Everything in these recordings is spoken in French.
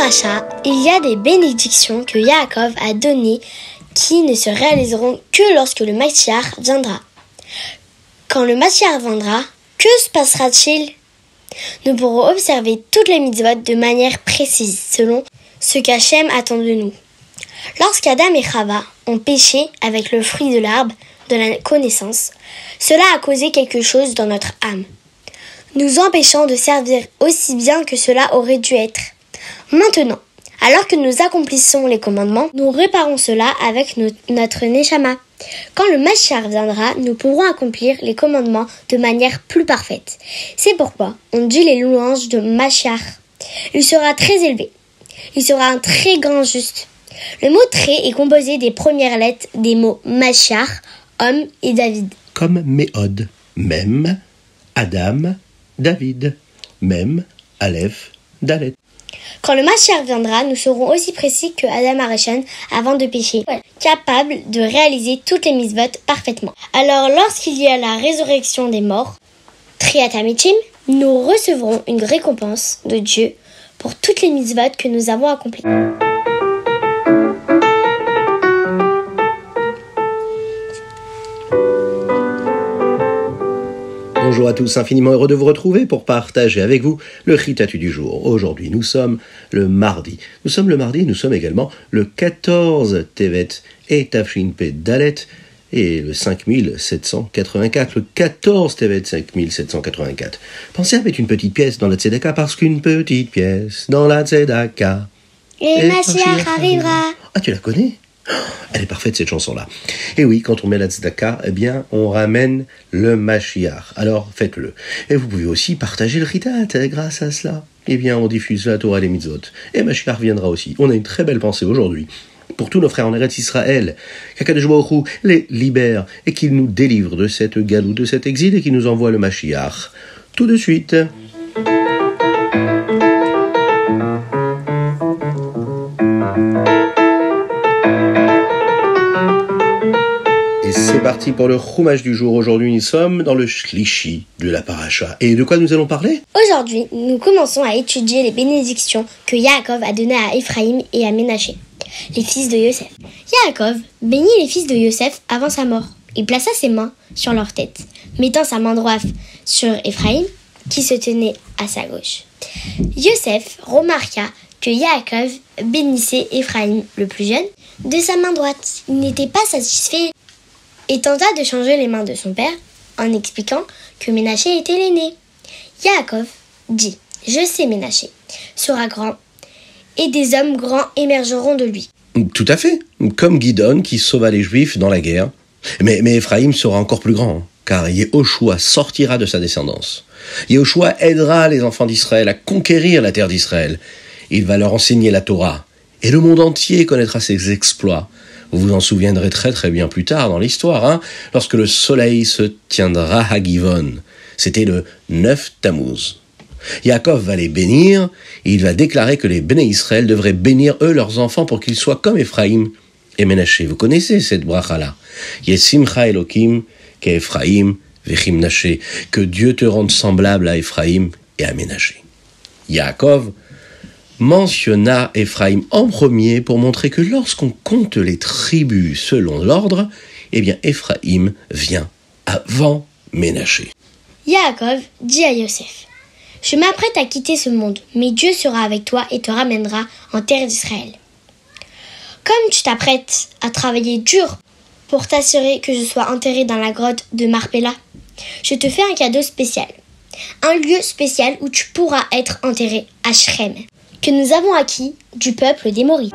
paracha, il y a des bénédictions que Yaakov a données qui ne se réaliseront que lorsque le Mashiach viendra. Quand le Mashiach viendra, que se passera-t-il ? Nous pourrons observer toutes les mitzvot de manière précise, selon ce qu'Hachem attend de nous. Lorsqu'Adam et Chava ont péché avec le fruit de l'arbre de la connaissance, cela a causé quelque chose dans notre âme, nous empêchant de servir aussi bien que cela aurait dû être. Maintenant, alors que nous accomplissons les commandements, nous réparons cela avec notre Neshama. Quand le Mashiach viendra, nous pourrons accomplir les commandements de manière plus parfaite. C'est pourquoi on dit les louanges de Mashiach. Il sera très élevé. Il sera un très grand juste. Le mot très est composé des premières lettres des mots Mashiach, homme et David. Comme Méhod, Mem, Adam, David, Mem, Aleph, Dalet. Quand le Mashiach viendra, nous serons aussi précis que Adam Arishon avant de pécher, capables de réaliser toutes les mitzvot parfaitement. Alors lorsqu'il y a la résurrection des morts, Triat Amitim, nous recevrons une récompense de Dieu pour toutes les mitzvot que nous avons accomplies. Bonjour à tous, infiniment heureux de vous retrouver pour partager avec vous le Chitatu du jour. Aujourd'hui, nous sommes le mardi. Nous sommes également le 14 Tevet et Tafshin Pei Dalet et le 5784, le 14 Tevet 5784. Pensez à mettre une petite pièce dans la Tzedaka parce qu'une petite pièce dans la Tzedaka. Et Mashiach arrivera. Ah, tu la connais ? Elle est parfaite cette chanson-là. Et oui, quand on met la tzedaka, eh bien, on ramène le Mashiach. Alors, faites-le. Et vous pouvez aussi partager le Chitat grâce à cela. Eh bien, on diffuse la Torah et les mitzvot. Et Mashiach viendra aussi. On a une très belle pensée aujourd'hui pour tous nos frères en Eretz Israël. qu'Akadosh Baruch Hu les libère et qu'il nous délivre de cette galoute, de cet exil et qu'il nous envoie le Mashiach. Tout de suite. C'est parti pour le Chumash du jour. Aujourd'hui, nous sommes dans le Shlishi de la Paracha. Et de quoi nous allons parler ? Aujourd'hui, nous commençons à étudier les bénédictions que Yaakov a données à Ephraïm et à Ménaché, les fils de Yosef. Yaakov bénit les fils de Yosef avant sa mort. Il plaça ses mains sur leur tête, mettant sa main droite sur Ephraïm, qui se tenait à sa gauche. Yosef remarqua que Yaakov bénissait Ephraïm, le plus jeune, de sa main droite. Il n'était pas satisfait et tenta de changer les mains de son père en expliquant que Ménaché était l'aîné. Yaakov dit « Je sais, Ménaché sera grand et des hommes grands émergeront de lui. » Tout à fait, comme Gidon qui sauva les Juifs dans la guerre. Mais Ephraïm sera encore plus grand, car Yehoshua sortira de sa descendance. Yehoshua aidera les enfants d'Israël à conquérir la terre d'Israël. Il va leur enseigner la Torah, et le monde entier connaîtra ses exploits. Vous vous en souviendrez très très bien plus tard dans l'histoire, lorsque le soleil se tiendra à Givon. C'était le 9 Tammuz. Yaakov va les bénir, et il va déclarer que les Béné Israël devraient bénir eux leurs enfants pour qu'ils soient comme Ephraïm et Ménaché. Vous connaissez cette bracha-là. Yesimcha Elokim ke Ephraïm vechim Naché. Que Dieu te rende semblable à Ephraïm et à Ménaché. Yaakov mentionna Ephraïm en premier pour montrer que lorsqu'on compte les tribus selon l'ordre, eh bien Ephraïm vient avant Ménaché. Yaakov dit à Yosef « Je m'apprête à quitter ce monde, mais Dieu sera avec toi et te ramènera en terre d'Israël. Comme tu t'apprêtes à travailler dur pour t'assurer que je sois enterré dans la grotte de Marpella, je te fais un cadeau spécial, un lieu spécial où tu pourras être enterré à Shrem, que nous avons acquis du peuple des Moris. »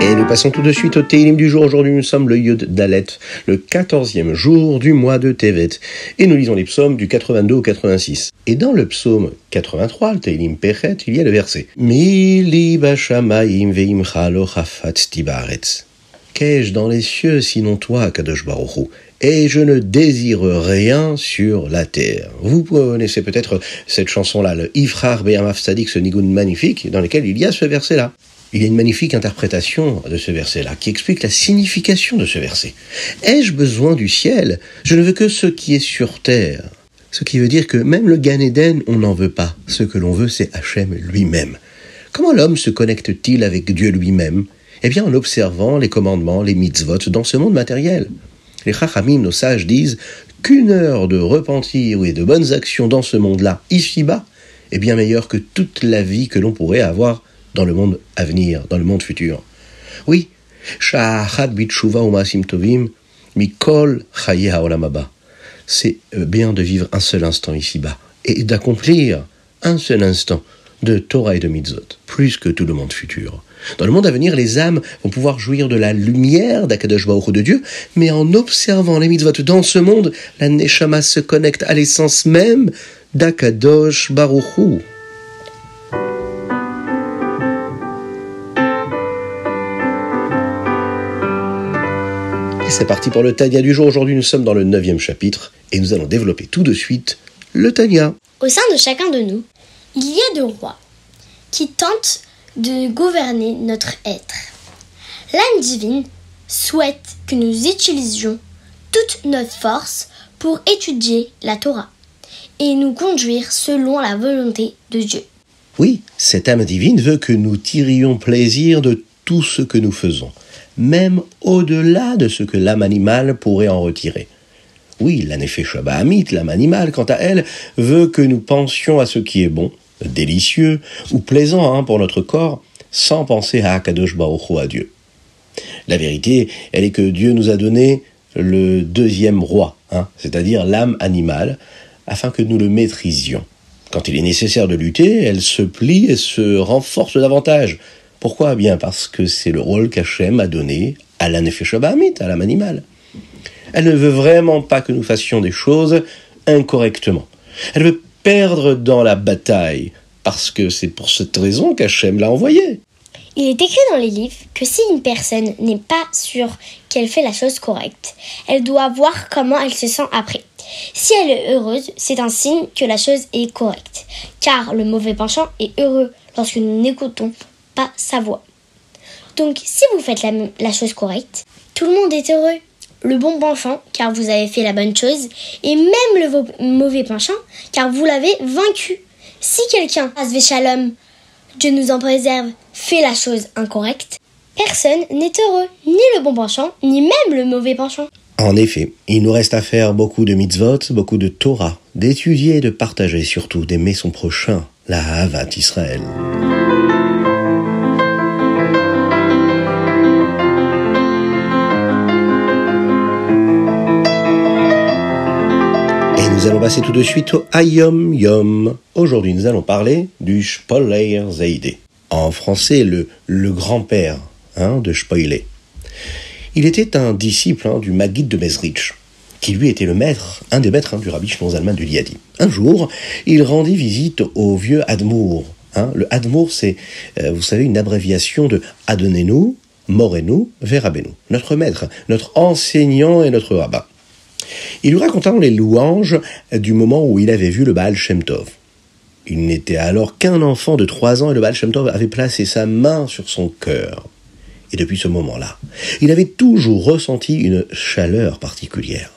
Et nous passons tout de suite au Teilim du jour. Aujourd'hui, nous sommes le Yud Dalet, le 14e jour du mois de Tevet. Et nous lisons les psaumes du 82 au 86. Et dans le psaume 83, le Teilim Pechet, il y a le verset « Mi li bashamayim veimcha lo chafatzti baaretz » Qu'ai-je dans les cieux sinon toi, Kadosh Baruch Hu, et je ne désire rien sur la terre. Vous connaissez peut-être cette chanson-là, le Ifrar Be'amav Tzadik, ce nigoun magnifique, dans lequel il y a ce verset-là. Il y a une magnifique interprétation de ce verset-là qui explique la signification de ce verset. Ai-je besoin du ciel? Je ne veux que ce qui est sur terre. Ce qui veut dire que même le Gan Eden, on n'en veut pas. Ce que l'on veut, c'est Hachem lui-même. Comment l'homme se connecte-t-il avec Dieu lui-même? Eh bien, en observant les commandements, les mitzvot dans ce monde matériel. Les Chachamim, nos sages, disent qu'une heure de repentir et de bonnes actions dans ce monde-là, ici-bas, est bien meilleure que toute la vie que l'on pourrait avoir dans le monde à venir, dans le monde futur. Oui, Sha'achad bitshuva u'ma'asim tovim mikol chaye ha'olam haba. C'est bien de vivre un seul instant ici-bas et d'accomplir un seul instant de Torah et de mitzvot, plus que tout le monde futur. Dans le monde à venir, les âmes vont pouvoir jouir de la lumière d'Akadosh Baruch Hu de Dieu, mais en observant les mitzvot dans ce monde, la neshama se connecte à l'essence même d'Akadosh Baruch Hu. Et c'est parti pour le Tanya du jour. Aujourd'hui, nous sommes dans le 9e chapitre et nous allons développer tout de suite le Tanya. Au sein de chacun de nous, il y a deux rois qui tentent de gouverner notre être. L'âme divine souhaite que nous utilisions toute notre force pour étudier la Torah et nous conduire selon la volonté de Dieu. Oui, cette âme divine veut que nous tirions plaisir de tout ce que nous faisons, même au-delà de ce que l'âme animale pourrait en retirer. Oui, la Nefesh Bahamit, l'âme animale, quant à elle, veut que nous pensions à ce qui est bon, délicieux ou plaisant pour notre corps, sans penser à Akadosh Baruch Hu, à Dieu. La vérité, elle est que Dieu nous a donné le deuxième roi, c'est-à-dire l'âme animale, afin que nous le maîtrisions. Quand il est nécessaire de lutter, elle se plie et se renforce davantage. Pourquoi? Bien parce que c'est le rôle qu'Hachem a donné à la Nefesh Bahamit, à l'âme animale. Elle ne veut vraiment pas que nous fassions des choses incorrectement. Elle veut perdre dans la bataille, parce que c'est pour cette raison qu'Hachem l'a envoyée. Il est écrit dans les livres que si une personne n'est pas sûre qu'elle fait la chose correcte, elle doit voir comment elle se sent après. Si elle est heureuse, c'est un signe que la chose est correcte, car le mauvais penchant est heureux lorsque nous n'écoutons pas sa voix. Donc, si vous faites la chose correcte, tout le monde est heureux. Le bon penchant, car vous avez fait la bonne chose, et même le mauvais penchant, car vous l'avez vaincu. Si quelqu'un, Hasvé Shalom, Dieu nous en préserve, fait la chose incorrecte, personne n'est heureux, ni le bon penchant, ni même le mauvais penchant. En effet, il nous reste à faire beaucoup de mitzvot, beaucoup de Torah, d'étudier et de partager, surtout d'aimer son prochain, la Ahavat Israël. Nous allons passer tout de suite au Hayom Yom. Aujourd'hui, nous allons parler du Shpoler Zeidé. En français, le grand-père de Shpoler. Il était un disciple du Maguid de Mezrich, qui lui était un des maîtres du Rabbi Shimon Zalman de Liadi. Un jour, il rendit visite au vieux Admour. Le Admour, c'est, vous savez, une abréviation de Adonenu, Morenu, Verabenu. Notre maître, notre enseignant et notre rabbin. Il lui raconta les louanges du moment où il avait vu le Baal Shem Tov. Il n'était alors qu'un enfant de 3 ans et le Baal Shem Tov avait placé sa main sur son cœur. Et depuis ce moment-là, il avait toujours ressenti une chaleur particulière.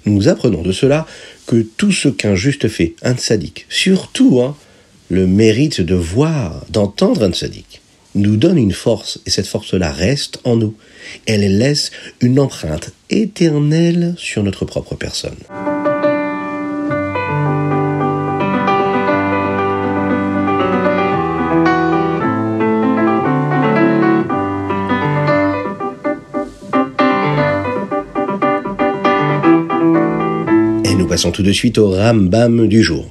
Nous apprenons de cela que tout ce qu'un juste fait, un tzaddik, surtout le mérite de voir, d'entendre un tzaddik, nous donne une force, et cette force-là reste en nous. Elle laisse une empreinte éternelle sur notre propre personne. Et nous passons tout de suite au Rambam du jour.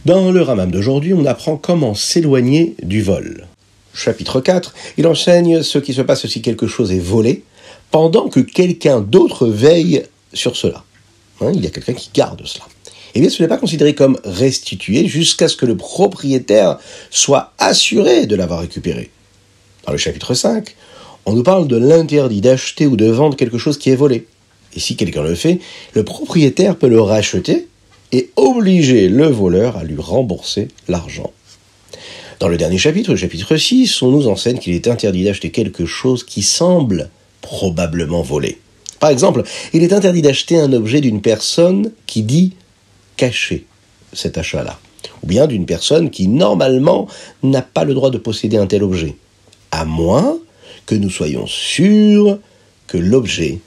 Dans le Rambam d'aujourd'hui, on apprend comment s'éloigner du vol. Chapitre 4, il enseigne ce qui se passe si quelque chose est volé, pendant que quelqu'un d'autre veille sur cela. Il y a quelqu'un qui garde cela. Eh bien, ce n'est pas considéré comme restitué jusqu'à ce que le propriétaire soit assuré de l'avoir récupéré. Dans le chapitre 5, on nous parle de l'interdit d'acheter ou de vendre quelque chose qui est volé. Et si quelqu'un le fait, le propriétaire peut le racheter et obliger le voleur à lui rembourser l'argent. Dans le dernier chapitre, le chapitre 6, on nous enseigne qu'il est interdit d'acheter quelque chose qui semble probablement volé. Par exemple, il est interdit d'acheter un objet d'une personne qui dit cacher cet achat-là, ou bien d'une personne qui, normalement, n'a pas le droit de posséder un tel objet, à moins que nous soyons sûrs que l'objet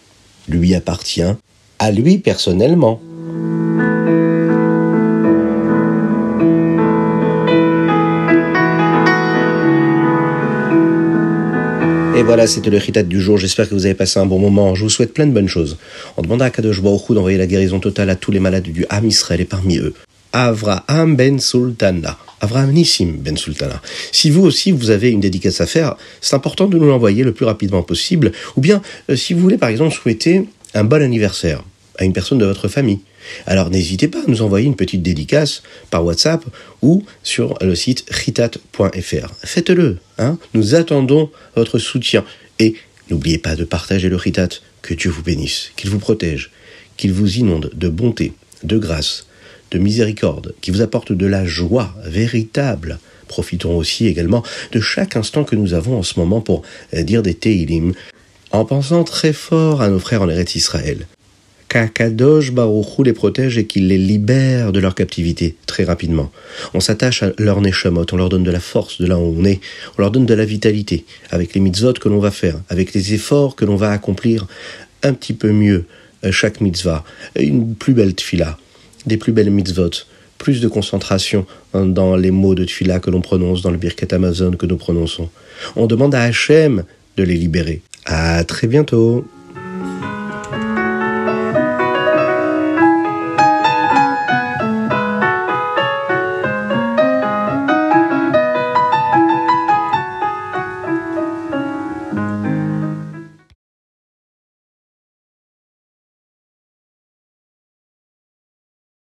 lui appartient à lui personnellement. Et voilà, c'était le Chitat du jour. J'espère que vous avez passé un bon moment. Je vous souhaite plein de bonnes choses. On demanda à Kadosh Baruch Hu d'envoyer la guérison totale à tous les malades du Ham Israël et parmi eux, Avraham ben Sultana. Avraham Nissim ben Sultana. Si vous aussi, vous avez une dédicace à faire, c'est important de nous l'envoyer le plus rapidement possible. Ou bien, si vous voulez par exemple souhaiter un bon anniversaire à une personne de votre famille, alors n'hésitez pas à nous envoyer une petite dédicace par WhatsApp ou sur le site chitat.fr. Faites-le, nous attendons votre soutien. Et n'oubliez pas de partager le chitat. Que Dieu vous bénisse, qu'il vous protège, qu'il vous inonde de bonté, de grâce, de miséricorde, qui vous apporte de la joie véritable. Profitons aussi également de chaque instant que nous avons en ce moment pour dire des Teilim, en pensant très fort à nos frères en Eretz Israël. Qu'Akadosh Baruch Hu les protège et qu'il les libère de leur captivité très rapidement. On s'attache à leur neshamot, on leur donne de la force de là où on est, on leur donne de la vitalité avec les mitzvot que l'on va faire, avec les efforts que l'on va accomplir un petit peu mieux chaque mitzvah, une plus belle tfila, des plus belles mitzvot, plus de concentration dans les mots de tfila que l'on prononce, dans le Birkat Hamazon que nous prononçons. On demande à Hachem de les libérer. À très bientôt.